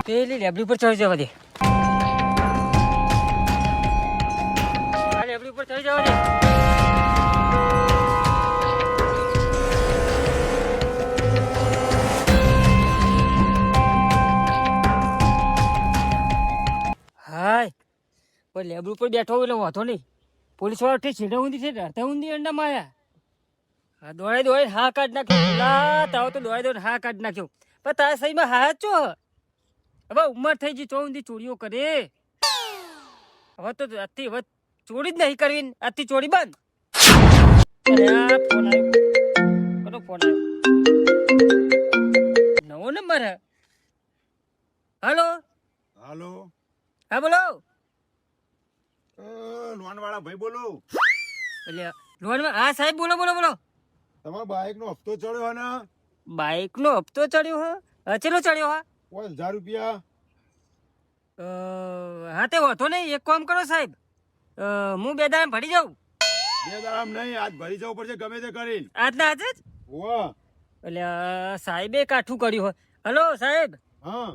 પેલી લેબડી પર ચડી જવા દે. આ લેબડી પર ચડી જવા દે. હાય પણ લેબડી ઉપર બેઠો એટલે વાંધો નહીં. પોલીસ વાળા છેડા ઊંધી છે, ડરતા ઊંધી અંડામાં આવ્યા. હા દોડાઈ દોડાઈ હા કાઢ નાખ્યો. લા તાવ તો દોડાઈ દોડાઈ હા કાઢ નાખ્યો. પણ તારા સહીમાં હા જ છો. હવે ઉંમર થઈ ગઈ, ચોંધી ચોરીઓ કરે. હવે તો આજથી હવે ચોરી જ નહીં કરવી. આજથી ચોરી બંધ. અરે આ ફોન આવ્યો. કોનો ફોન આવ્યો? નવો નંબર હે. હાલો હાલો. હા બોલો. લોન વાળા ભાઈ બોલો. એટલે લોનમાં હા સાહેબ બોલો બોલો બોલો. તમારા બાઇક નો હપ્તો ચડ્યો ને? બાઇક નો હપ્તો ચડ્યો હા? ચેલો ચડ્યો હા? 1000 રૂપિયા. હા તે વાંધો નહીં. એક કામ કરો સાહેબ, હું 2 દાડા ભરી જાઉં. 2 દાડા નહીં, આજ ભરી જવું પડશે ગમે તે કરીને. આજના આજે જ? વાહ. એટલે સાહેબે કાઠું કર્યું હોય. હલો સાહેબ. હા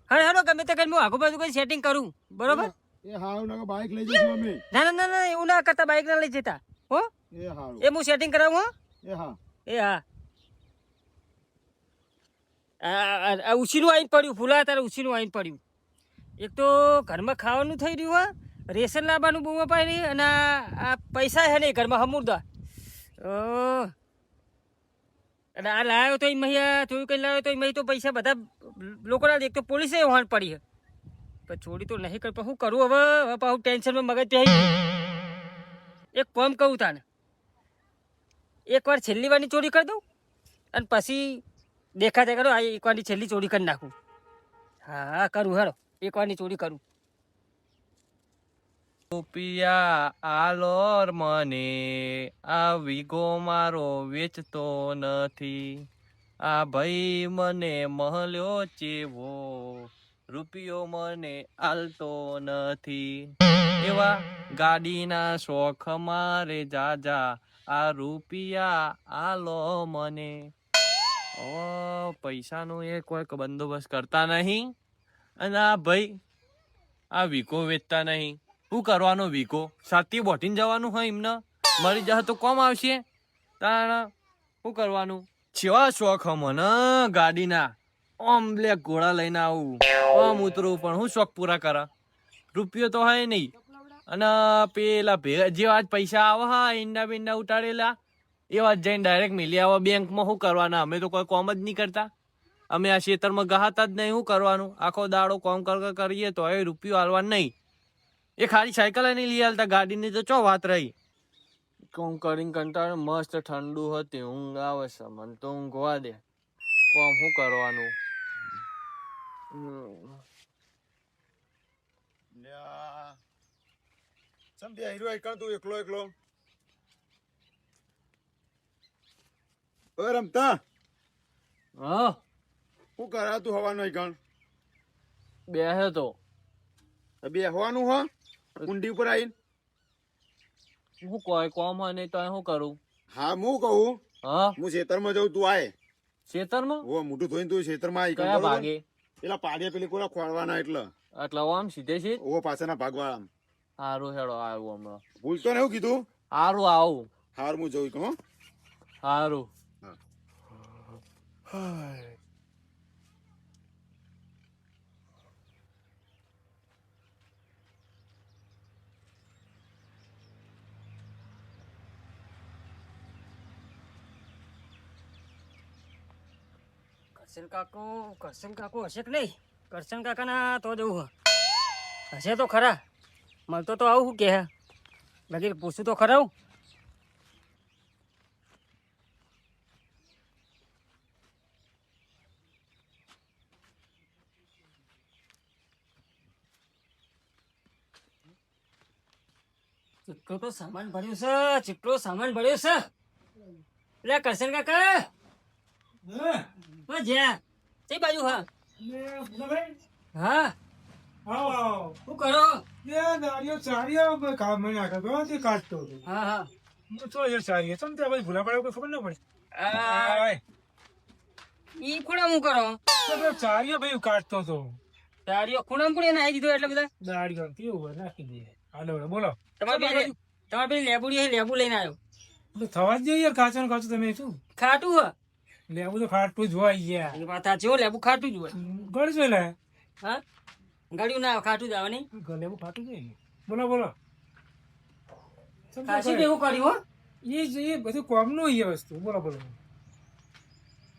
હા હેલો ગમે તે કરીને હું આગુ બાજુ કોઈ સેટિંગ કરું બરોબર. એ હારું ના બાઇક લઈ જઈશું અમે. ના ના ના ના એવું ના કરતા, બાઇક ના લઈ જતા હો. એ હારું. એ હું સેટિંગ કરાવું હો. એ હા. એ હા. ઉછીનું આવીને પડ્યું, ફૂલા તારે ઉછીનું આવીને પડ્યું. એક તો ઘરમાં ખાવાનું થઈ રહ્યું હા, રેશન લાવવાનું બહુ અપાય રહી, અને આ પૈસા હે નહીં ઘરમાં હમુરદા. અને આ લાવ્યો તો એમ થોડું કંઈ લાવ્યો તો એમ તો પૈસા બધા લોકોના એક તો પોલીસે વહાણ પડી. પણ ચોરી તો નહીં કરી, પણ શું કરું હવે? હવે પાછું ટેન્શનમાં મગજ થઈ ગયું. એક કામ કહું તાને, એકવાર છેલ્લી વારની ચોરી કરી દઉં અને પછી દેખાતા કરો આ એકવારની છેલ્લી ચોરી કરી નાખું. હા કરું હેડો, એકવારની ચોરી કરું. રૂપિયા આલોર મને, આ વીઘો મારો વેચતો નથી. આ ભાઈ મને મળ્યો ચેવો, રૂપિયો મને આલતો નથી. એવા ગાડીના શોખ મારે જાજા, આ રૂપિયા આલો મને. પૈસાનો એ કોઈ બંદોબસ્ત કરતા નહીં, અને આ ભાઈ આ વીઘો વેચતા નહીં. શું કરવાનો વીઘો? સાથી બોટીને જવાનું હોય એમને, મરી જાય તો કોમ આવશે. તાણ શું કરવાનું? છેવા શોખ મને ગાડીના, ઓમ બ્લેક ઘોડા લઈને આવું, ઓમ ઉતરું, પણ હું શોખ પૂરા કરા? રૂપિયો તો હોય નહીં. અને પેલા જેવા જ પૈસા આવે હા ઈંડા બીંડા ઉતારેલા, એવા જ જઈને ડાયરેક્ટ મિલી આવો બેંકમાં. શું કરવાના? અમે તો કોઈ કોમ જ નહીં કરતા. અમે આ ખેતરમાં ગહાતા જ નહીં. શું કરવાનું? આખો દાડો કોમ કરીએ તો એ રૂપિયો હાલવા નહીં. એ ખાલી સાયકલ નહીં લઈ હાલતા, ગાડીની તો ચો વાત રહી. કોમ કરીને કંટાળે, મસ્ત ઠંડુ હતી, ઊંઘ આવે છે મને તો. ઊંઘવા દે. કોમ શું કરવાનું? સમજ્યા હીરો એકણ તું એકલો એકલો? ઓય રમતા. હા શું કરા તું હવાનો એકણ? બેસે તો બે હવાનું હો કુંડી ઉપર આવીને. હું કોઈ કોમ હોય નહીં તો શું કરું? હા હું કહું, હા હું ખેતરમાં જાઉં, તું આય. ખેતરમાં? ઓ મોટું ધોઈને તું ખેતરમાં આવી. કયા ભાગે? પેલા પાડિયા પેલી કોરા ખોળવાના એટલે. એટલે આમ સીધે છે? ઓ પાછળના ભાગવાળા. સારું હેડો આવ્યું હમણાં. ભૂલતો ને એવું કીધું. સારું આવું. હાર હું જોઈ કહું. સારું. કરશન કાકો હશે કે નહીં? કરશન કાકાના તો જવું હશે તો ખરા. મળતો તો આવું કે હે, બાકી પૂછું તો ખરા. ચીટલો તો સામાન ભર્યું છે, ચીટલો સામાન ભર્યો છે. એટલે કરશન કાકા જ્યાં કઈ બાજુ? હા હા શું કરો? હા હા ઈ ખૂણા હું કરો તો પેલો ચારિયો ભાઈ કાઢતો હતો તારીઓ ખૂણા ખૂણે નાખી દીધો એટલે બધા દાઢી કામ કેવું હોય નાખી દે હાલો હવે બોલો તમારે પેલી લેબુડી લેબુ લઈને આવ્યો તો થવા જ જોઈએ યાર કાચો ને કાચું તમે શું ખાટું હ લેવું તો ખાટું જ હોય યાર એ વાત સાચી હો, લેબુ ખાટું જ હોય ગળજો લે હા ગાડીયું ના આવે, ખાટું જ આવે નહીં લેવું ખાટું જ હોય ને. બોલો બોલો ખાસી ભેગું કર્યું હો એ બધું કોમનું હોય એ વસ્તુ બોલો બોલો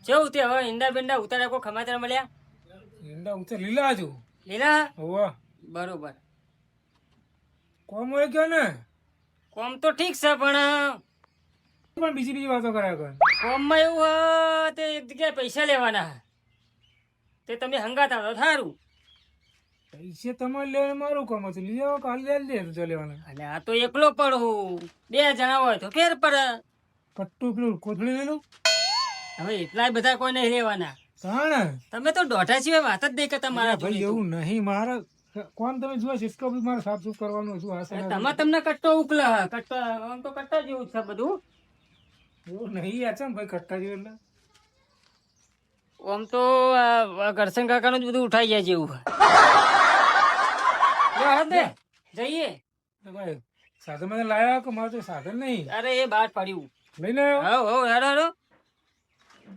કેવું તે હવે ઈંડા બેંડા ઉતાર્યા કોઈ ખમાચાર મળ્યા ઈંડા ઉતર લીલા હજુ લીલા હોવા બરોબર કોમ હોય ગયો ને કોમ તો ઠીક છે પણ પણ બીજી વાતો કર્યા કર કોમમાં એવું હ તે એક જગ્યાએ પૈસા લેવાના હે. તે તમે હંગાત આવો તો સારું પૈસા તમારે લેવાનું મારું કામ હતું લઈ આવો કાલે લે તો લેવાના અને આ તો એકલો પડું 2 જણા હોય તો ફેર પડે કટ્ટું પેલું કોથળી લઈ લઉં હવે એટલા બધા કોઈ નહીં લેવાના તાણ તમે તો દોઢા સિવાય વાત જ નહીં કરતા મારા ભાઈ જોડે તો. એવું નહીં મારા કોણ તમે જુઓ સિસ્કો બી મારે સાફ સુફ કરવાનું શું આ અને તમને કટ્ટો ઉકલા કટ્ટો આમ તો કટ્ટા જેવું જ છે બધું એવું નહીં યાર છે ને ભાઈ કટ્ટા જેવું એટલે આમ તો કરશન કાકાનું જ બધું ઉઠાઈ જાય જેવું લે, હાથ દે જઈએ તો ભાઈ સાધન મને લાયા કે મારે તો સાધન નહીં અરે એ બાર પડ્યું લઈને આવ્યો હો હો હેડો હેડો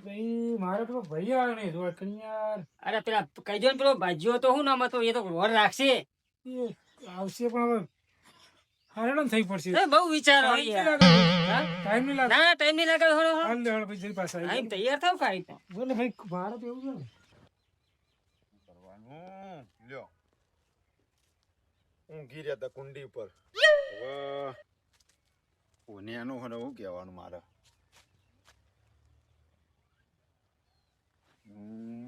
ભાઈ મારે તો ભાઈ આવે નહીં જોવા કઈ યાર અરે પેલા કહી દો ને પેલો ભાજીઓ તો શું નામ હતો એ તો વર રાખશે એ આવશે પણ હવે હારણ થઈ પડશે એ બહુ વિચારો યાર હા? ટાઈમ નહીં લાગે ના ટાઈમ નહીં લાગે થોડો હાલ લે હાલ ભાઈ જઈ પાછા આવી આમ તૈયાર થાવ કાઈ તો બોલે ભાઈ મારે તો એવું છે ને કરવાનું લ્યો ઊંઘી રહ્યા હતા કુંડી ઉપર હવે ઓનેનું હવે શું કહેવાનું મારે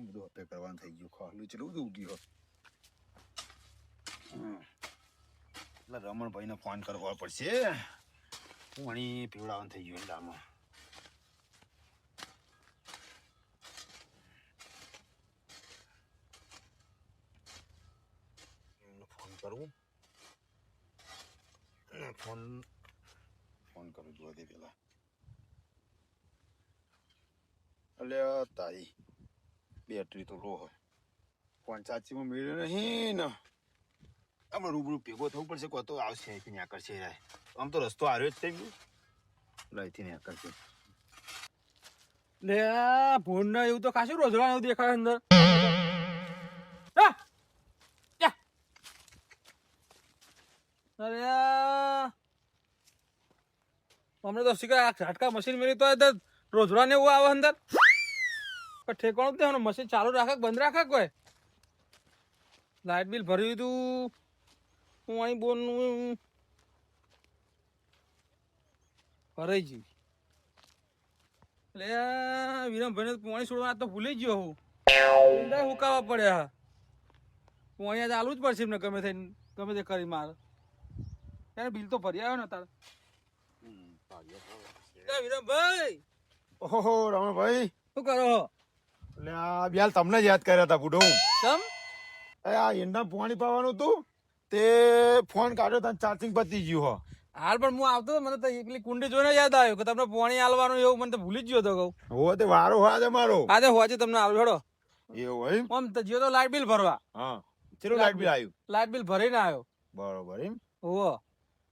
બધું હતે કરવાનું થઈ ગયું ખાલું ચેટલું બધું ઉગ્યું એટલે રમણભાઈને ફોન કરવો પડશે પાણી પીવડાવવાનું થઈ ગયું ઈંડામાં ફોન કરવું ફોન ફોન કરું જોવા દે પેલા અલ્યા તારી બેટરી તો લો હોય ફોન ચાચીમાં મેળ્યો નહીં ને આમાં રૂબરૂ ભેગો થવું પડશે કો તો આવશે અહીંથી ન્યા કરશે આમ તો રસ્તો આવ્યો જ થઈ ગયો લઈથી ન્યા કરશે લે ફોન ના એવું તો ખાસું રોજવાનું દેખાય અંદર અરે હમણાં તો શીખા ઝાટકા મશીન મેળવી તો રોજડા ને એવું આવે અંદર પણ ઠેકાણું જ નહીં મશીન ચાલુ રાખે કે બંધ રાખે કોઈ લાઇટ બિલ ભર્યું હતું હું અહીં બોન ભરાઈ ગયું એટલે વિરમભાઈને પાણી છોડવા તો ભૂલી જ ગયો હું હુકાવા પડ્યા પાણી ચાલુ જ પડશે એમને ગમે તે કરી મારે ત્યારે બિલ તો ભરી આવ્યો ને તારે વિરમભાઈ ઓહો રમણભાઈ શું કરો એટલે આ બ્યાલ તમને જ યાદ કર્યા હતા બુઢો તમ આ એંડા પાણી પાવાનું હતું તે ફોન કાઢ્યો તને ચાર્જિંગ પતી ગયું હો હાલ પણ હું આવતો મને તો એકલી કુંડી જોઈને યાદ આવ્યું કે તમને પાણી આલવાનું એવું મને તો ભૂલી જ ગયો તો કહું હો તે વારો હા છે મારો આજે હોજે તમને આવ્યો હેડો એવું હોય આમ તો જીઓ તો લાઇટ બિલ ભરવા હા ચેલો લાઈટ બિલ આવ્યું લાઇટ બિલ ભરીને આવ્યો બરોબર એમ ઓહો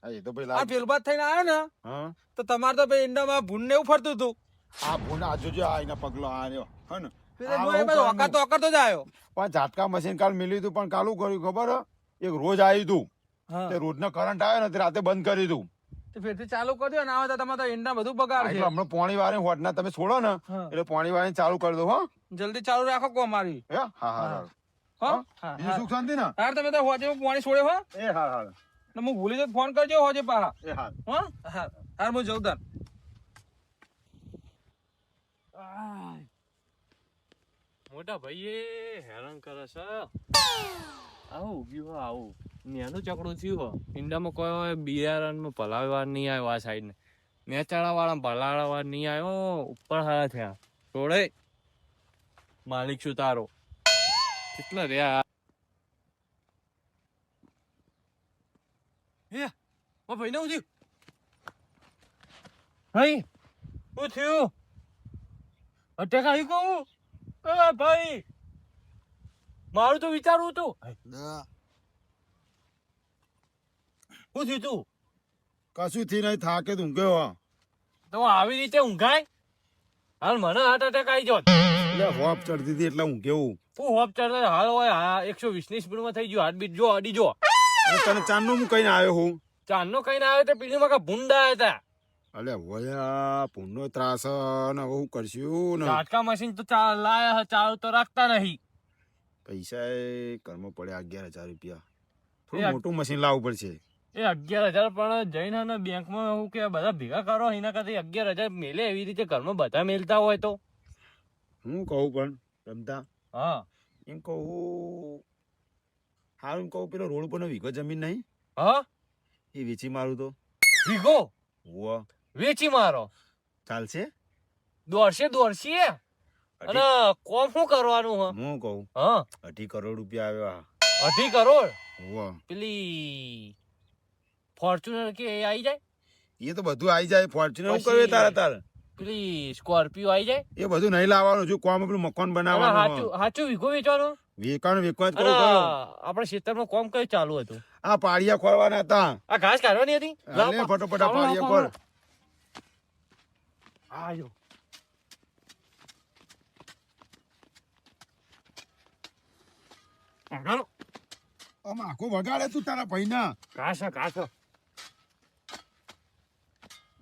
હા એ તો ભાઈ આ લાઈટ પેલબાદ થઈને આવ્યો ને હા તો તમારે તો ભાઈ ઈંડામાં ભૂંડ ને એવું ફરતું હતું આ ફોન આ જોજો આ એના પગલો આ રહ્યો હે ને પેલા હું એ બાજુ હકાતો જ આવ્યો પણ ઝાટકા મશીન કાલ મેલ્યું હતું પણ કાલું કર્યું ખબર હે? એક રોજ આવ્યું હતું હા તે રોજનો કરંટ આવ્યો ને તે રાતે બંધ કરી દીધું તો ફેરથી ચાલુ કરજો ને આવે તો તમારે તો ઈંડા બધું બગાડ છે એટલે હમણાં પોણી વારે હોટના તમે છોડો ને હા. એટલે પોણી વારે ચાલુ કરી દો હો જલ્દી ચાલુ રાખો કો મારી હે હા હા હા. હા હો બીજું સુખ શાંતિ ને હાર તમે તો હોજે પાણી છોડે હો એ હા હા ને હું ભૂલી જતો ફોન કરજો હોજે પા એ હા હો હા હાર હું જઉં તાર મોટા ભાઈએ હેરાન કરે છે આવું ઉગ્યું આવું નેનું ચકડું થયું હો ઈંડામાં કોઈ બિયારણમાં ભલાવા નહીં આવ્યો આ સાઈડ ને નેચાળા વાળા ભલાવા નહીં આવ્યો ઉપર હારા થયા છોડે માલિક છું તારો કેટલા રહ્યા હે ઓ ભાઈ ને હું થયું ભાઈ શું થયું અટેક આવી કહું ભાઈ મારું તો વિચારવું હતું. શું થયું તું? કશું થી નહીં, થાકે તું ઊંઘ્યો. તો આવી રીતે ઊંઘાય? હાલ મને હાર્ટ એટેક આવી જોત. એટલે હોપ ચડતી હતી એટલે ઊંઘ્યો. હું હોપ ચડે હાલ હોય 120 ની સ્પીડમાં થઈ ગયું. હાર્ટબીટ જો અડી જો. અને તને ચાંદનું હું કહીને આવ્યો હું. ચાંદનો કઈ ના આવે તો પીડીમાં કા ભૂંડા હતા. અલે વયા પૂનનો ત્રાસ ને હવે હું કરશું ને. ઝાટકા મશીન તો લાયા ચાલુ તો રાખતા નહીં. પૈસા એ ઘરમાં પડ્યા 11,000 રૂપિયા. એ થોડું મોટું મશીન લાવવું પડશે. એ 11,000 પણ જઈને ને બેંકમાં હું કે બધા ભેગા કરો એના કરતા 11,000 મેલે એવી રીતે ઘરમાં બધા મેલતા હોય તો. હું કહું પણ રમતા હા એમ કહું હારું એમ કહું પેલો રોડ ઉપર વીઘો જમીન નહીં હા એ વેચી મારું તો. વીઘો હોવ વેચી મારો ચાલશે. દોડશે અને કોમ શું કરવાનું હ? હું કહું હા 2.5 કરોડ રૂપિયા આવ્યા. 2.5 કરોડ હોવ પેલી ફોર્ચ્યુનર કે એ આવી જાય? એ તો બધું આવી જાય. ફોર્ચ્યુનર હું કહું તારે પેલી સ્કોર્પિયો આવી જાય? એ બધું નહીં લાવવાનું. જો કોમ પેલું મકાન બનાવવાનું સાચું વીઘો વેચવાનો? વેકાણ વેકવા જ અને કહું. આપણા ખેતરમાં કોમ કયું ચાલુ હતું? આ પાળિયા ખોરવાના હતા. આ ઘાસ કાઢવાની હતી? લાવ લે ફટોફટ આ પાળિયા ખોર. આયો આગળ આમ આખો વગાડે તું તારા ભાઈના. ઘાસ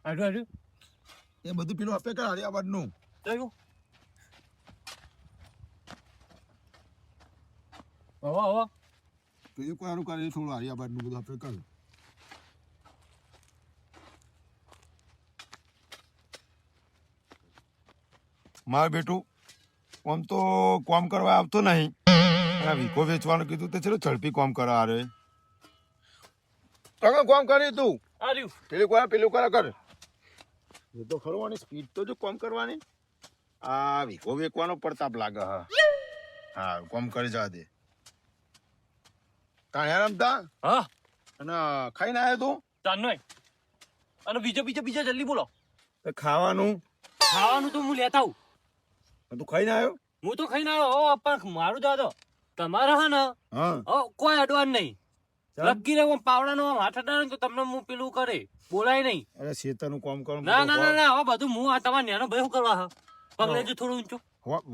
આડું એ બધું પેલું આપે કર હરિયાબાદનું. જોયું હવે તો એ કોઈ સારું કરે થોડું હરિયાબાદનું બધું આપે કર. માર બેટું આમ તો કોમ કરવા આવતો નહીં. આ વીકો વેચવાનું કીધું તો ચલો ઝડપી કોમ કરવા આ રે. તમે કોમ કરી તું આર્યું પેલું કર. એ તો ખરવાની સ્પીડ તો જો કોમ કરવાની. આ વીકો વેચવાનો પ્રતાપ લાગે. હા કોમ કરી જા દે. તાણે રમતા હા અને ખાઈને આવ્યો તું. ચાંદનો અને બીજા જલ્દી બોલો. તો ખાવાનું તો હું લેતા આવું. તું ખાઈને આવ્યો. હું તો ખાઈને આવ્યો પણ મારું જાતો તમારે હે ને હા કોઈ અડવાન નહીં. લગી રહ્યો પાવડાનો હાથ અડાડે તો તમને હું પેલું કરે બોલાય નહીં. અરે શેતાનું કામ કરું. ના હવે બધું હું આ તમારે નેનો ભાઈ શું કરવા હા પગ લેજો થોડું ઊંચું.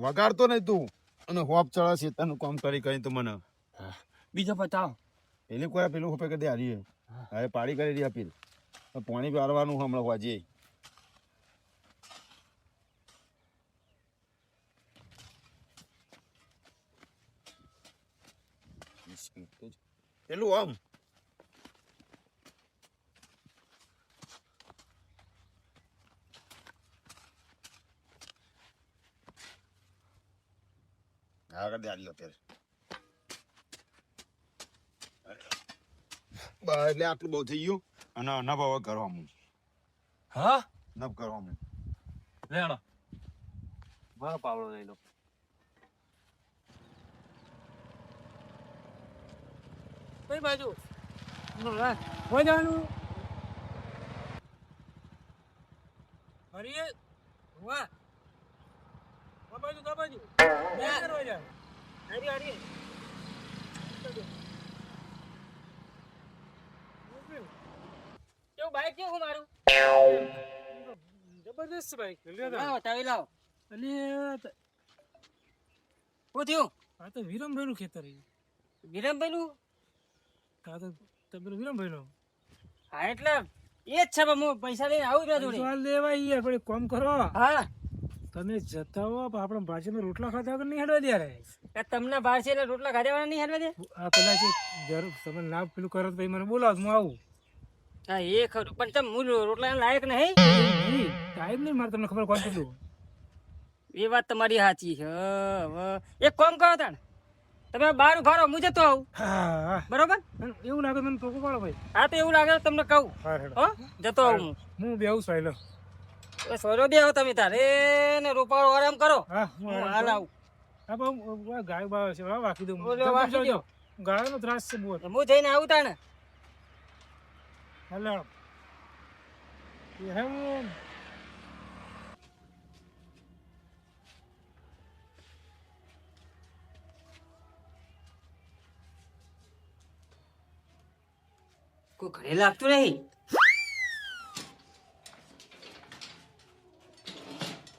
વગાડતો નહીં તું અને હોપ ચડા શેતાનું કામ કરી તો મને બીજો બતાવો. પેલું હોપે કદી હારી હવે પાડી કરી રહ્યા પેલ પાણી પાડવાનું હમણાં વાજે. પેલું આમ આગળ દે આટલો પેર એટલે આટલું બહુ થઈ ગયું અને નવ હવે કરવાનું. હા નવ કરવાનું. લેણો મારો પાવડો લઈ લો. કઈ બાજુ જવાનું હરીએ વાહ બાજુ કેવું બાઈક કેવું મારું જબરદસ્ત બાઈક લાવો તાવી લાવો. અને શું થયું? આ તો વિરમભાઈ નું ખેતર વિરમભાઈ નું? આ તો તમારું વિરમભાઈ નું. હા એટલે એ જ છે પણ હું પૈસા લઈને આવું જ જોડે. લેવા યાર પણ કોમ કરો. હા તમે જતા હો આપણા ભાષામાં રોટલા ખાતા વગર નહીં હેડવા દે યાર. તમને બહાર છે એટલે રોટલા ખાધેવાના નહીં હેરવા દે. આ પેલા છે જરૂર તમે ના પેલું કરો તો પછી મને બોલાવો હું આવું. હા એ ખરું પણ તમે હું રોટલા લાયક નહીં. ટાઈમ નહીં મારે તમને ખબર કોણ કેટલું. એ વાત તમારી સાચી છે. હવે એક કામ કરો તાણ તમે બહાર ઉભા રહો હું જતો આવું. હા બરોબર એવું લાગે મને ટોકો પાડો ભાઈ. હા તો એવું લાગે તો તમને કહું. હા હેડો હો જતો આવું હું બેહું સાયલો. હું સોરો બે આવો તમે તારે ને રોપાળો આરામ કરો. હા હું હાલ આવું. હા પણ ગાય બાય છે વાકી દઉં. ઓલો વાકી દો. ગાયનો ત્રાસ છે બહુ. હું જઈને આવું તાણે. હલો કોઈ ઘરે લાગતું નહીં.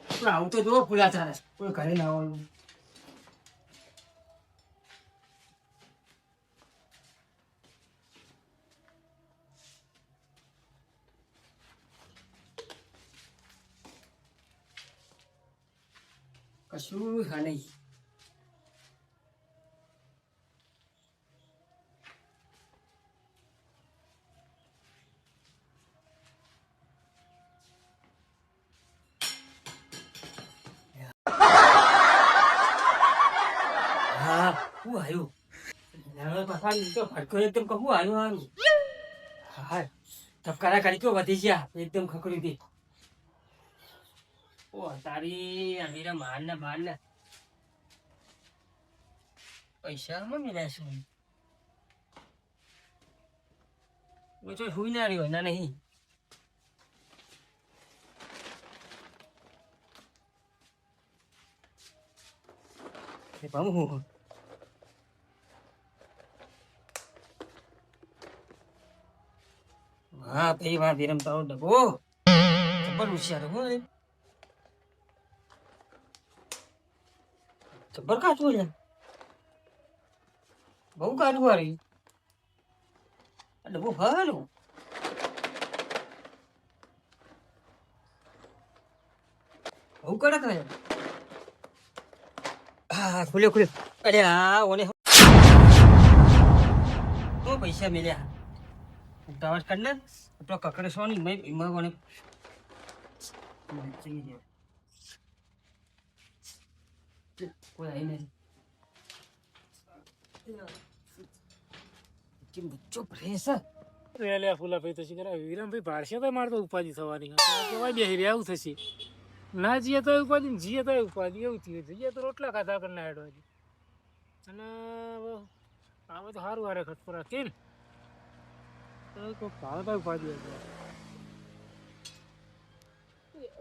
પણ આવું તો જો પૂરા ચાલે કોઈ ઘરે ના આવવાનું. કશું હા નહીં. હા હું આવ્યું તો ફટકો એકદમ કહું આવ્યું હારું. હા ધબકારા કરી તો વધી ગયા એકદમ ખકડી હતી. ઓ તારી અમીરા માર ને બાર ને પૈસા માં મિલ્યા છે. હું તો હુઈ ના રહ્યો ના નહીં. હું હા ભાઈ વાર વિરમ તારો ડબો જબર હોશિયાર હો રે. જબર કાચું છે બહુ કાચું વાળી આ ડબો હારું. બહુ કડક રહે. હા ખુલ્યો ખુલ્યો. અરે હા ઓને પૈસા મળ્યા ઉતાવળ કર ને તો કકડે સોની મેં એમાં કોને કોઈ આવી નહીં. કેમ ચૂપ રહેશે. લે ફૂલા ભાઈ તો શીખર વિરમભાઈ ભાડશે તો મારે તો ઉપાધિ થવાની કેવાય બેહી રહ્યા આવું થશે. ના જીએ તો ઉપાધિ જીએ તો ઉપાધિ એવું થયું. જઈએ તો રોટલા ખાધા કરી હેડવાજી અને આમે તો સારું હારે ખટપરા કેમ ભાવ તો ઉપાધિ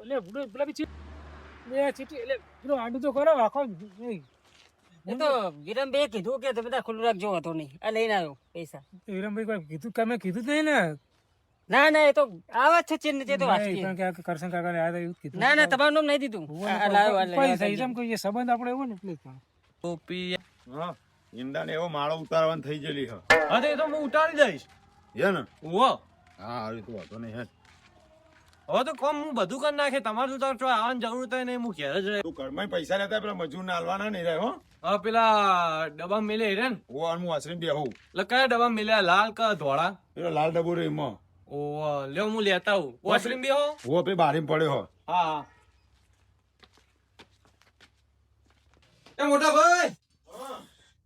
એટલે ભૂડો પેલા બી બે ચીટી એટલે પેલો આડું તો કરો આખો નહીં. એ તો વિરમભાઈ કીધું કે તમે બધા ખુલ્લું રાખજો હતો નહીં આ લઈને આવ્યો પૈસા. વિરમભાઈ કોઈ કીધું તમે કીધું જ નહીં ને. ના ના એ તો આવા છે ચિહ્ન તે તો વાંચી. કારણ કે કરશન કાકા ને આવ્યા એવું જ કીધું. ના ના તમારું નામ નહીં દીધું. આ લાવ્યો આ ઉપાધિ થઈ લાવ્યો. જેમ કહીએ સંબંધ આપણે એવો ને એટલે જ. ટોપી હા ઈંડાને એવો માળો ઉતારવાની થઈ ગયેલી હ અરે એ તો હું ઉતારી દઈશ. હે ને ઉવો હા હવે તું વાંધો નહીં હે હવે તો કોમ હું બધું કરી નાખે. તમારું તો આવવાની જરૂર થાય નહીં. હું ઘેર જ રહે. તું ઘરમાં પૈસા લેતા પેલા મજૂર ને હાલવાના નહીં રહે હો. હવે પેલા ડબ્બા મેલે રે ને ઓ હું વાસરીને બેહું એટલે કયા ડબ્બા મેલ્યા લાલ કે ધોળા? પેલો લાલ ડબ્બો રે એમાં ઓ લ્યો હું લેતા આવું. વોશરૂમ બી હો. ઓ પે બારી પડ્યો હો. હા એ મોટા ભાઈ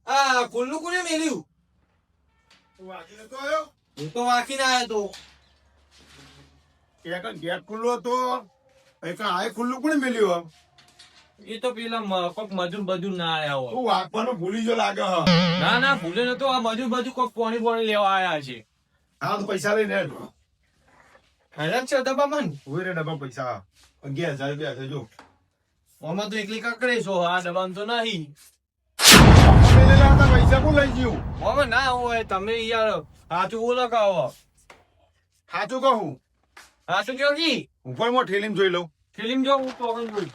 આ ખુલ્લું કોને મેલ્યું? તું વાંચી નતો આવ્યો હું તો વાંકીને આવ્યો તો. એક ગેટ ખુલ્લો હતો એક આ ખુલ્લું કોને મેલ્યું એ તો પેલા કોક મજૂર બજૂર ના આયા હોય. તું વાંચવાનું ભૂલી જો લાગે હ ના ના ભૂલે નતો. આ મજૂર બાજુ કોક પોણી લેવા આયા છે. હા તો પૈસા લઈને હેરાન છે ડબ્બામાં ને? ઉભી રે ડબ્બા પૈસા 11,000 રૂપિયા છે જો આમાં તો એકલી કાકડે છો. આ ડબ્બામાં તો નહીં. મેલેલા હતા પૈસા કોણ લઈ ગયું આમાં ના હોય. તમે યાર સાચું બોલો કાવો. સાચું કહું સાચું કયો કી ઉપર માં ઠેલીમાં જોઈ લઉં ફિલ્મ જો હું તો જોઈ.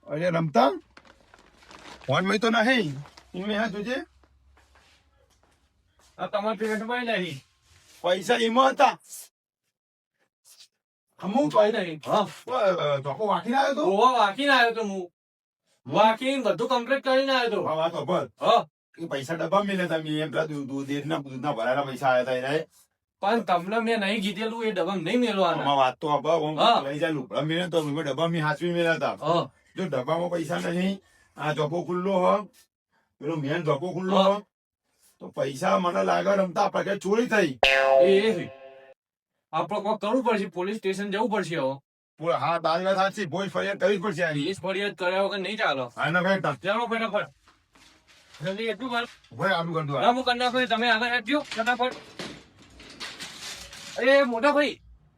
અરે રમતા ફોન માં તો નહીં ઇમે હા જોજે આ તમારા પેટમાં નહીં. પૈસા એમાં હતા હું કઈ નહીં. હા ધોકો વાંકીને આવ્યો તો ઓવા વાંકીને આવ્યો તો હું. વાંકીને બધું કમ્પ્લીટ કરીને આવ્યો તો. હા વાત તો બસ હા એ પૈસા ડબ્બા મિલે તમે એમ પેલા દૂધના ભરાયેલા પૈસા આવ્યા હતા એને પણ તમને મેં નહીં કીધેલું એ ડબ્બામાં નહીં મેળવાના. આમાં વાત તો હા. લઈ જાય લુકડા મિલે તો ડબ્બા મેં હાચવી મેળ્યા હતા હા જો ડબ્બામાં પૈસા નહીં આ ધોકો ખુલ્લો હો પેલો મેન ધોકો ખુલ્લો હો તો પૈસા મને લાગે રમતા આપણે ચોરી થઈ એ આપણે કોઈ કરવું પડશે. પોલીસ સ્ટેશન જવું પડશે. હવે હા તારી વાત સાચી ભોજ ફરિયાદ કરવી જ પડશે આની. પોલીસ ફરિયાદ કર્યા વગર નહીં ચાલો. હા ના ભાઈ ચાલો ફટાફટ જલ્દી એટલું કર. ભાઈ આનું કરતું ના હું કરી નાખો. તમે આગળ આપજો ફટાફટ. અરે મોટા ભાઈ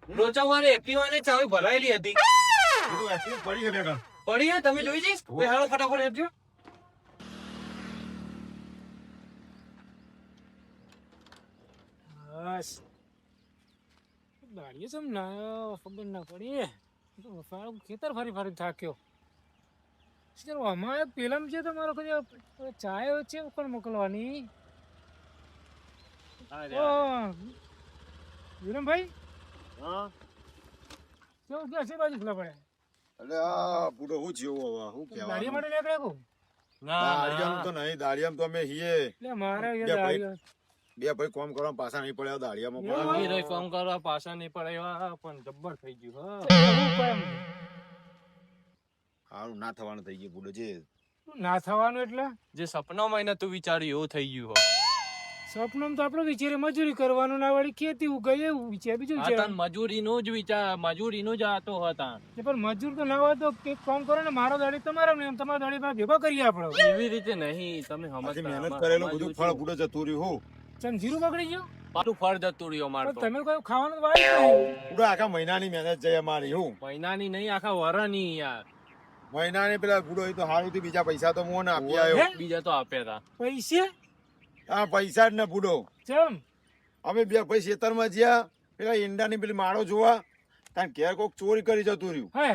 લોચા મારે એક્ટિવા ને ચાવી ભરાયેલી હતી પડી ગયા પડી હે? તમે જોઈ જઈશ. હાલો ફટાફટ આપજો. બસ દાડીએ ચમ ના ખબર ના પડી તો સારું ખેતર ફરી ફરી થાક્યો ચાલો આમાં એક પેલામ છે તમારો કદી ચાય છે કોણ મોકલવાની ઓ વિરમભાઈ હા કેવું કે છે બાજુ ખુલ્લા પડે એટલે આ બુડો હું જેવો હવે હું દાડીએ કહેવાનું માટે નીકળ્યા કહું દાડિયામ તો નહીં દાડિયામ તો અમે હીએ એટલે મારે બે ભાઈ કોમ કરવા પાછા નહીં પડ્યા દાડિયામાં એવું પડ્યા. હોય? ફોન કરવા પાછા નહીં પડે એવા પણ જબ્બર થઈ ગયું હા હારું ના થવાનું થઈ ગયું બુડો જે ના થવાનું એટલે જે સપનામાં નતું વિચાર્યું એવું થઈ ગયું હો સપનું તો આપડે વિચારે મજૂરી કરવાનું ના વાળી ખેતી ઉગાય એવું વિચાર બીજું આ વિચાર તન મજૂરીનું જ વિચાર મજૂરીનું જ આતો હતા પણ મજૂર તો ના હોય તો એક કામ કરો ને મારો દાડી તમારો ને તમારો દાડી પાસે ભેગો કરીએ આપડે એવી રીતે નહીં તમે આજે સમજતા મહેનત કરેલું બધું ફળ બુડો જતું રહ્યું હું ચમ જીરું બગડી ગયો પાછું ફળ જતું રહ્યો મારે પણ તો તમે કોઈ ખાવાનું વાળી નહીં બુડો આખા મહિનાની મહેનત જાય અમારી હું મહિનાની નહીં આખા વરની યાર મહિનાની પેલા બુડો એ તો હારું થી બીજા પૈસા તો હું ને આપી આવ્યો બીજા તો આપ્યા હતા પૈસે આ પૈસા જ ને બુડો ચમ અમે બે ભાઈ ખેતરમાં જ્યાં પેલા ઈંડાની પેલી માળો જોવા ત્યાં ઘેર કોક ચોરી કરી જતું રહ્યું હે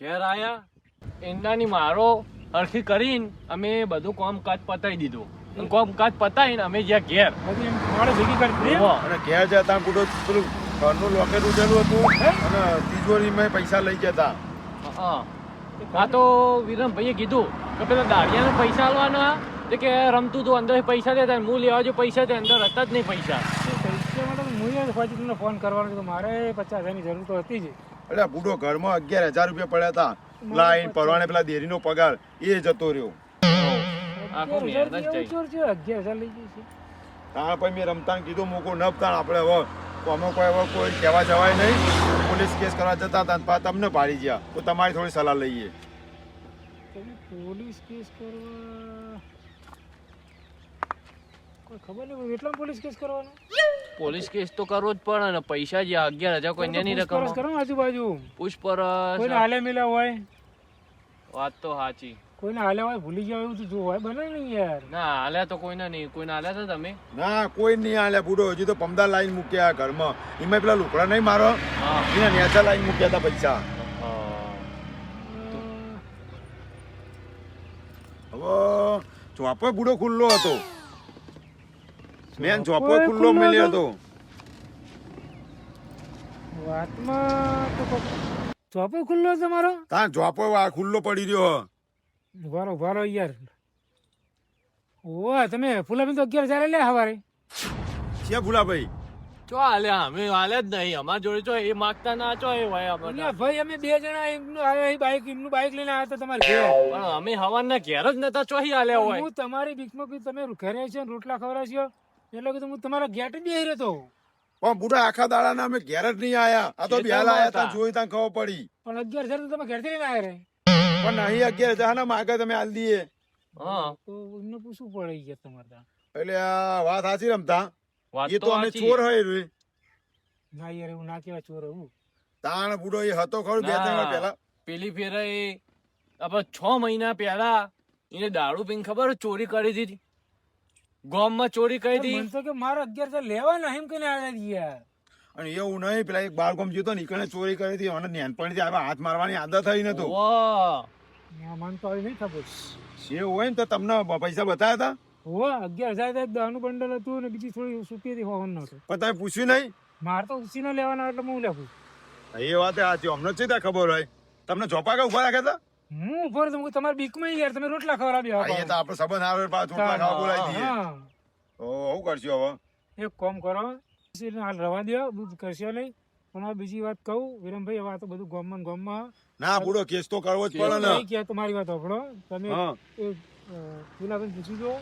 ઘેર આયા ઈંડાની મારો હરખી કરીને અમે બધું કામકાજ પતાવી દીધું અને કામકાજ પતાવીને અમે જ્યાં ઘેર બધી એમ માળો ભેગી કરી દીધી એમ? ઉભો. અને ઘેર જતા બુડો પેલું ઘરનું લોકેટ ઉઠેલું હતું અને તિજોરીમાં પૈસા લઈ જતા હા. આ તો વિરમભાઈએ કીધું કે પેલા દાડિયાને પૈસા આલવાના તે કે રમતું તું અંદર પૈસા દેતા ને હું લેવા જો પૈસા તે અંદર હતા જ નહીં પૈસા પૈસા માટે હું યાર પાછી તમને ફોન કરવાનો છે કે મારે 50,000 ની જરૂર તો હતી જ એટલે બુડો ઘરમાં 11,000 રૂપિયા પડ્યા હતા લાઈન પરવાને પેલા દેરીનો પગાર એ જતો રહ્યો આખું મહેનત જ જઈ. 11,000 લઈ ગઈ છે તાણ પછી મેં રમતા કીધું મૂકો ન તાણ આપણે હવે અમે કોઈ કહેવા જવાય નહીં પોલીસ કેસ કરવા જતા હતા ને પાછા તમને પાડી ગયા તો તમારી થોડી સલાહ લઈએ તમે પોલીસ કેસ કરવા કોઈ ખબર નહીં એટલા પોલીસ કેસ કરવાનો પોલીસ કેસ તો કરવો જ પડે ને પૈસા જે 11,000 કોઈ નેની રકમ પૂછપરછ કરો ને આજુબાજુ પૂછપરછ કોઈને હાલે મિલા હોય વાત તો સાચી કોઈને હાલે હોય ભૂલી ગયા એવું તો જો હોય બને નહીં યાર ના હાલ્યા તો કોઈને નહીં કોઈને હાલ્યા હતા તમે ના કોઈ નહીં આલ્યા બુડો હજી તો પમદાર લાઈન મૂક્યા ઘરમાં એમાં પેલા લુકડા નહીં મારો હા એના નેચા લાઈન મૂક્યા હતા પૈસા હવે ચોપો બુડો ખુલ્લો હતો મેન ચોપો ખુલ્લો ખુલ્લો મેલ્યો હતો? હતો વાતમાં તો ચોપો ખુલ્લો છે તમારો ત્યાં ચોપો આ ખુલ્લો પડી રહ્યો ઉભારો ઉભારો યાર ઓ તમે ફૂલાબીન તો 11,000 લે હવારે છે ભૂલાભાઈ ચો હાલ્યા અમે હાલ્યા જ નહીં અમારા જોડે ચો એ માગતા ના ચો એ ભાઈ અમારે અલ્યા ભાઈ અમે બે જણા એમનું આવ્યા બાઈક એમનું બાઈક લઈને આવ્યા હતા તમારે ઘેર પણ અમે હવાના ઘેર જ નતા ચોહી હાલ્યા હોય હું તમારી બીકમાં કીધું તમે ઘરે છે ને રોટલા ખવડાવશો એટલે કીધું હું તમારા ગેટ જ બેહી રહ્યો હતો પણ બુડા આખા દાડાના અમે ઘેર જ નહીં આયા આ તો બિહાલ આયા તા જોઈ ત્યાં ખબર પડી પણ 11,000 તો તમે ઘેરથી લઈને આવ્યા રે પણ નહીં 11,000 ના માગે તમે હાલ દઈએ હા તો એમને પૂછવું પડે યાર તમારે ત્યાં. એટલે આ વાત સાચી રમતા વાત એ તો અમે સાચી. ચોર હોય રે ના યાર એવું ના કહેવાય ચોર એવું તાણ બુડો એ હતો ખરું બે ત્રણ વાર પહેલા પેલી ફેરે એ આપણે 6 મહિના પહેલા એને દારૂ પીને ખબર ચોરી કરી દીધી ગામમાં ચોરી કરી મને દીધી તો કે મારા 11,000 લેવાના એમ કહીને આવ્યા યાર અને એવું નહીં પેલા એક બાળકોમ જીતો ને ઈકણે ચોરી કરી હતી અને નેનપણથી આવા હાથ મારવાની આદત થઈ નતો વાહ ના, મને તો આવી નહીં ખબર છે હોય ને તો તમને પૈસા બતાવ્યા હતા હોવા 11,000 દહનું બંડલ હતું ને બીજી થોડી સુપી હતી હોવાનું નહોતું પણ તમે પૂછ્યું નહીં મારે તો ઉસીને લેવાના એટલે હું લેવું એ વાત સાચી અમને જ ચેતા ખબર હોય તમને ચોપા કે ઉભા રાખ્યા હતા હું ઉભો રહ્યો તો તમારી બીકમાં યાર તમે રોટલા ખવડાવ્યા આ એ તો આપણો સંબંધ આવે પાછું રોટલા ખાવા બોલાવી દઈએ હા તો શું કરશું હવે એક કામ કરો હાલ રવા દો બધું કરશો નહીં પણ આ બીજી વાત કહું વિરમભાઈ હવે આ તો બધું ગામમાં ને ગામમાં ના બુડો કેસ તો કરવો જ પડે ને નહીં કે તમારી વાત સાંભળો તમે હા પેલા પૂછી દો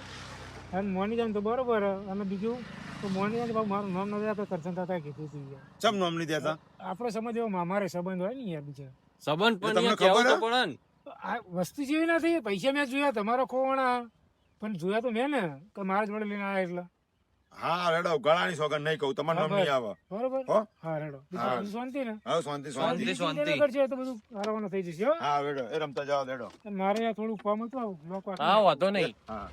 અને મોની જાન તો બરોબર અને બીજું તો મોની જાન બાબુ મારું નામ નથી આપણે કરશન તાતા કીધું હતું યાર ચમ નામ નહીં દેતા આપણો સમજ એવો મારે સંબંધ હોય ને યાર બીજા સંબંધ પણ તમને અહીંયા કહેવું ખબર તો પડે ને આ વસ્તુ જેવી નથી પૈસા મેં જોયા તમારો ખોવાણા પણ જોયા તો મેં ને કે મારા જોડે લઈને આવ્યા એટલે હા રેડો ગળાની સોગન નહીં કહું તમારું નામ નહીં આવે બરોબર હો હા રેડો હા. બીજું શાંતિ ને હા શાંતિ શાંતિ શાંતિ. ચિંતા ન કરજો, એ તો બધું હારવાનું થઈ જશે હો હા રેડો એ રમતા જાઓ રેડો અને મારે આ થોડું કામ હતું લોક હા વાંધો નહીં હા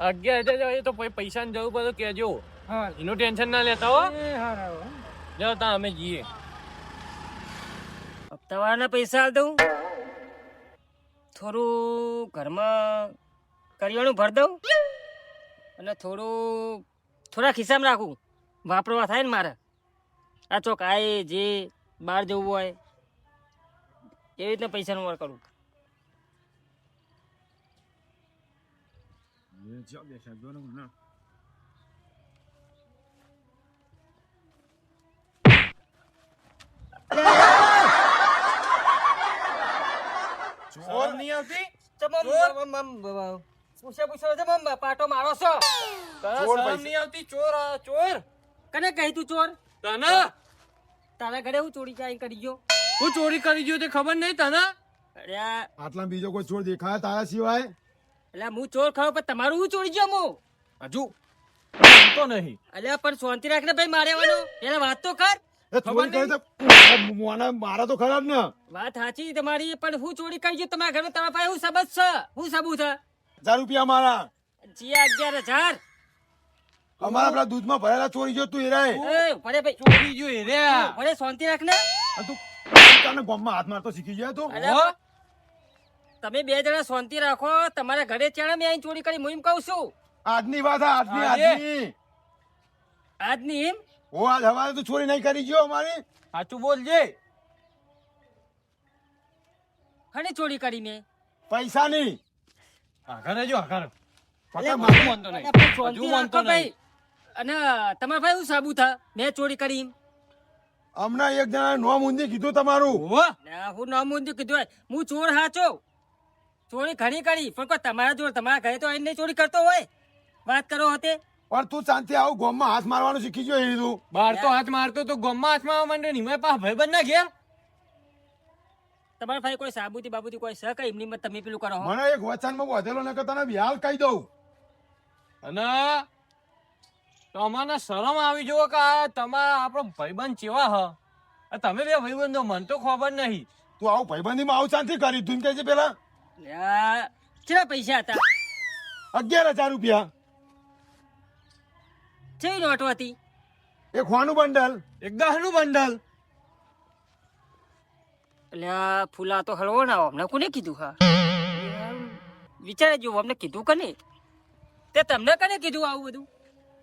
11,000 જોઈએ તો પછી પૈસાની જરૂર પડે તો કહેજો હા એનું ટેન્શન ના લેતા હો. એ હારા હો. જાઓ તા અમે જઈએ. હપ્તાવાળાના પૈસા આલ દઉં, થોડું ઘરમાં કરિયાણું ભર દઉં અને થોડા ખિસ્સામાં રાખું, વાપરવા થાય ને મારે. આ ચોક આય જે બહાર જવું હોય એવી રીતના પૈસાનું વાર કરું. શરમ નહીં આવતી? પાટો મારો છો. તને ચોર શરમ પૈસા. નહીં આવતી? ચોર ચોર કને કહી તું ચોર? તને તારા ઘરે હું ચોરી ચારી કરી ગયો? હું ચોરી કરી ગયો તે ખબર નહીં તને? અરે આ- આટલા બીજો કોઈ ચોર દેખાય તારા સિવાય? અલ્યા હું ચોર ખરો પણ તમારું હું ચોરી ગયો હું? હજુ તો નહીં. અલ્યા પણ શાંતિ રાખને ભાઈ, મારે આવવાનું એને વાત તો કર. એ ચોરી ખબર કરે તો મારા તો ખરા જ ને. વાત સાચી તમારી, પણ હું ચોરી કરી ગયો તમારા ઘરમાં? તમારા પાસે હું સબત છે? હું સબૂત છે? 1000 રૂપિયા મારા. જીયા 11,000. અમારા પેલા દૂધમાં ભરેલા ચોરી ગયો તું હેરાય. એ ભલે ભાઈ, ચોરી જો હેર્યા. ભલે શાંતિ રાખને. આ તું તને ગોમમાં હાથ મારતો શીખી ગયા તું? અલ્યા, તમે બે જણા શાંતિ રાખો. તમારા ઘરે ચાણા મેં અહીં ચોરી કરી, હું એમ કહું છું. આજની વાત આ, આજની આજે? આજની. આજની એમ? ઓ આજ હવારે તું ચોરી નહીં કરી ગયો અમારી? સાચું બોલજે. ખરી ચોરી કરી મેં? પૈસાની. આગળ જો આગળ. પકડ હજુ મારી. માનતો નહીં. અલ્યા, પણ શાંતિ હજુ માનતો રાખો નહીં. ભાઈ. અને તમારા ભાઈ હું સાબુત હા મેં ચોરી કરી એમ? હમણાં એક જણા નોમ ઊંધી કીધું તમારું. ઓહો. ના, હું નામ ઊંધું કીધું હોય. હું ચોર હાચો. ચોરી ઘણી કરી પણ કોઈ તમારા જોડે તમારા ઘરે તો આઈને નહીં ચોરી કરતો હોય. વાત કરો હતે. પણ તું શાંતિ આવું ગોમમાં હાથ મારવાનું શીખી ગયો એ તું. બહાર તો હાથ મારતો તો ગોમમાં હાથ મારવા માંડ્યો ને એમાં પાછા ભાઈબંધ ના ઘેર. તમારા ભાઈ કોઈ સાબુતી બાબુતી કોઈ છે કઈ? એમની મત તમે પેલું કરો હો. મને એક વચનમાં વધેલો ને કે તને બિહાલ કહી દઉં. અને તમારે શરમ આવી જુઓ કે આ તમારા આપણો ભાઈબંધ ચેવા હ. આ તમે બે ભાઈબંધો મને તો ખબર નહીં. તું આવું ભાઈબંધીમાં આવું શાંતિ કરી તું કે છે પેલા લ્યા, કેટલા પૈસા હતા? 11,000 રૂપિયા. કેવી નોટો હતી? એક ખોનું બંડલ. એક દહનું બંડલ. અલ્યા ફૂલા તો હળવો ના અમને કોને કીધું? હા વિચારે જો અમને કીધું કને? તે તમને કને કીધું આવું બધું?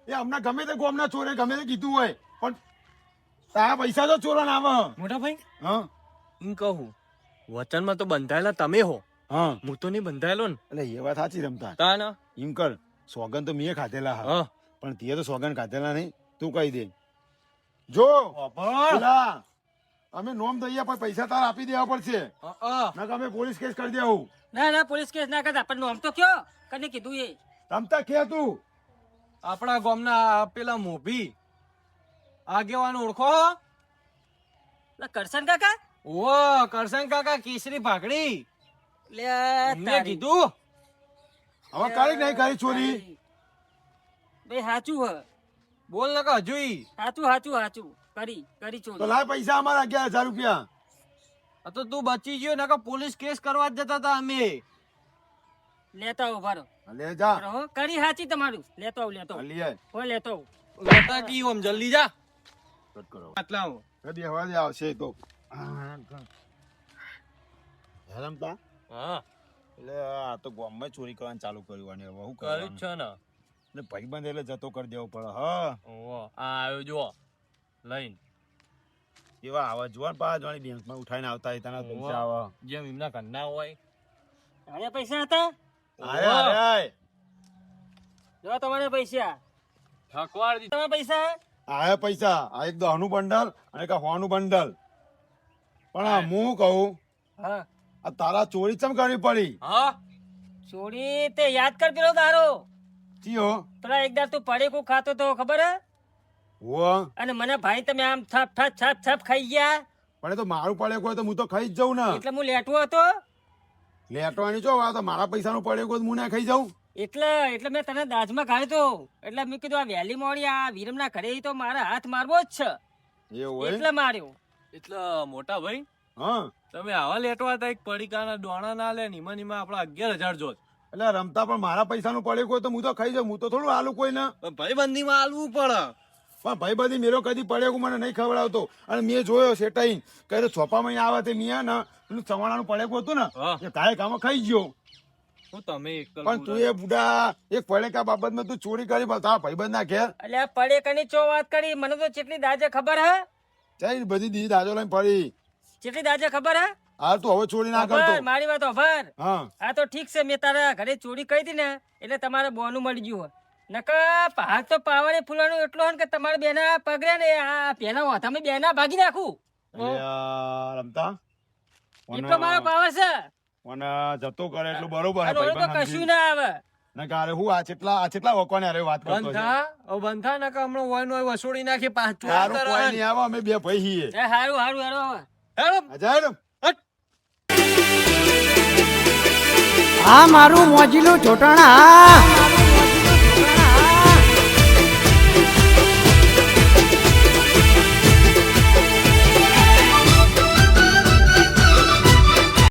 એ હમણાં ગમે તે ગોમના ચોરે ગમે તે કીધું હોય પણ તારા પૈસા તો ચોરા ના આવે. મોટા ભાઈ હા એમ કહું વચનમાં તો બંધાયેલા તમે હો, હા હું તો નહીં બંધાયેલો ને. એટલે એ વાત સાચી રમતા. તા ના એમ કર, સોગન તો મેં ખાધેલા હા, હા. પણ તે તો સોગન ખાધેલા નહીં. તું કહી દે જો બાપા. પેલા અમે નોમ દઈએ પણ પૈસા તાર આપી દેવા પડશે, હા. ના અમે પોલીસ કેસ કરી દેવું. ના ના, પોલીસ કેસ ના કરતા. પણ આમ તો કયો કને કીધું એ? રમતા કે તું આપણા ગામના પેલા મોભી આગેવાન ઓળખો હો? લા, કરશન કાકા? ઓહો, કરશન કાકા કેસરી ભાગડી. લ્યા, એમને તારી. કીધું હવે કરી નહીં કરી ચોરી. ભાઈ સાચું હ, બોલ ને કે હજુ ઈ. સાચું સાચું સાચું. કરી તો ચોરી. લાય પૈસા અમારા 11,000 રૂપિયા. આ તો તું બચી ગયો ને કે પોલીસ કેસ કરવા જ જતા હતા અમે. લેતા આવો ભારો. લે જા હો, કરી સાચી તમારું. લેતો આવું લેતો આવું. લી આય. હો, લેતો આવું. લેતા કી ઓમ જલ્દી જા. કટ કરો આટલા આવો. કદી હવા દે આવશે તો રમતા. હા એટલે આ તો ગામમાં ચોરી કરવાનું ચાલુ કર્યું અને હવે શું કર્યું જ કરવાનું? છે ને. એટલે ભાઈબંધ એટલે જતો કરી દેવો પડે. હા ઓહો, આ આવ્યો જો લઈને. કેવા આવા જોવા પા જોવાની બેંકમાં ઉઠાઈને આવતા હોય તેના પૈસા આવે. જેમ એમના ઘરના હોય. આને પૈસા હતા? અરે અરે જો તમારે પૈસા. ઠકવાર દી. તમારા પૈસા? આયા પૈસા. આ એક દહનું બંડલ અને એક હોવાનું બંડલ. પણ આ હું કહું હા. આ તારા ચોરી ચમ કરવી પડી? હા ચોરી તે યાદ કર પેલો તારો. ચિયો પેલા એકદાર તું પડે કો ખાતો તો ખબર હે? હો અને મને ભાઈ તમે આમ છપ છપ છપ છપ ખાઈ ગયા. પણ એ તો મારું પડે કોઈ તો હું તો ખાઈ જ જાઉં ને. એટલે હું લેટવો હતો. લેટવાની જો આ તો મારા પૈસાનું પડે કોઈ હું ના ખાઈ જાઉં. એટલે મેં તને દાજમાં ગાળ્યો તો. એટલે મેં કીધું આ વહેલી મોડી આ વીરમના ઘરે તો મારા હાથ મારવો જ છે. એવું હોય? એટલે માર્યો. એટલે મોટા ભાઈ હા તમે આવા લેટવા હતા એક પડીકાના દોણા ના લે ને એમાં આપડા 11,000 જોત. એટલે રમતા પણ મારા પૈસાનું પડે કોઈ તો હું તો ખાઈ જાઉં, હું તો થોડું આલું કોઈને. ભાઈ બંધીમાં આલવું પડે. પણ ભાઈ બધી મેરો કદી પડે મને નહીં ખવડાવતો. અને મેં જોયો સેટાઈ કઈ છોપામાં આવે તે મેં ને પેલું ચવાણાનું પડેકું હતું ને હા. એ કાંઈ કામ ખાઈ ગયો. હું તમે એકલ પણ તું એ બુડા એક પડેકા બાબતમાં તું ચોરી કરી તારા ભાઈબંધ ના ઘેર એટલે આ પડે કની ચો વાત કરી, મને તો ચેટલી દાજે ખબર હે, ચાલ બધી દીદી દાજો લઈને પડી. ચેટલી દાજે ખબર હે. હાલ તું હવે ચોરી ના ખબર, કરતો. મારી વાત ખબર. હા આ તો ઠીક છે, મેં તારા ઘરે ચોરી કરી હતી ને એટલે તમારે બોનું મળી ગયું હોય. નકર પહાડ તો પાવડે ફૂલાનું એટલો હે ને કે તમારે બેના પગરે ને આ પેના હાથામાં બેના ભાગી નાખું. એટલે આ રમતા એટલો મારો પાવર છે. મને જતો કરે એટલું બરોબર અને ઓલું તો કશું ના આવે. ના કારે હું આ ચેટલા વકોને અરે વાત કરતો છે. બંધા ના હમણાં હોય નો વસોડી નાખી પાછું તારું કોઈ નહીં આવે અમે બે ભાઈ છીએ. એ હારું હારું હારું. હેલો અજાય આ મારું મોજીલું ચોટણા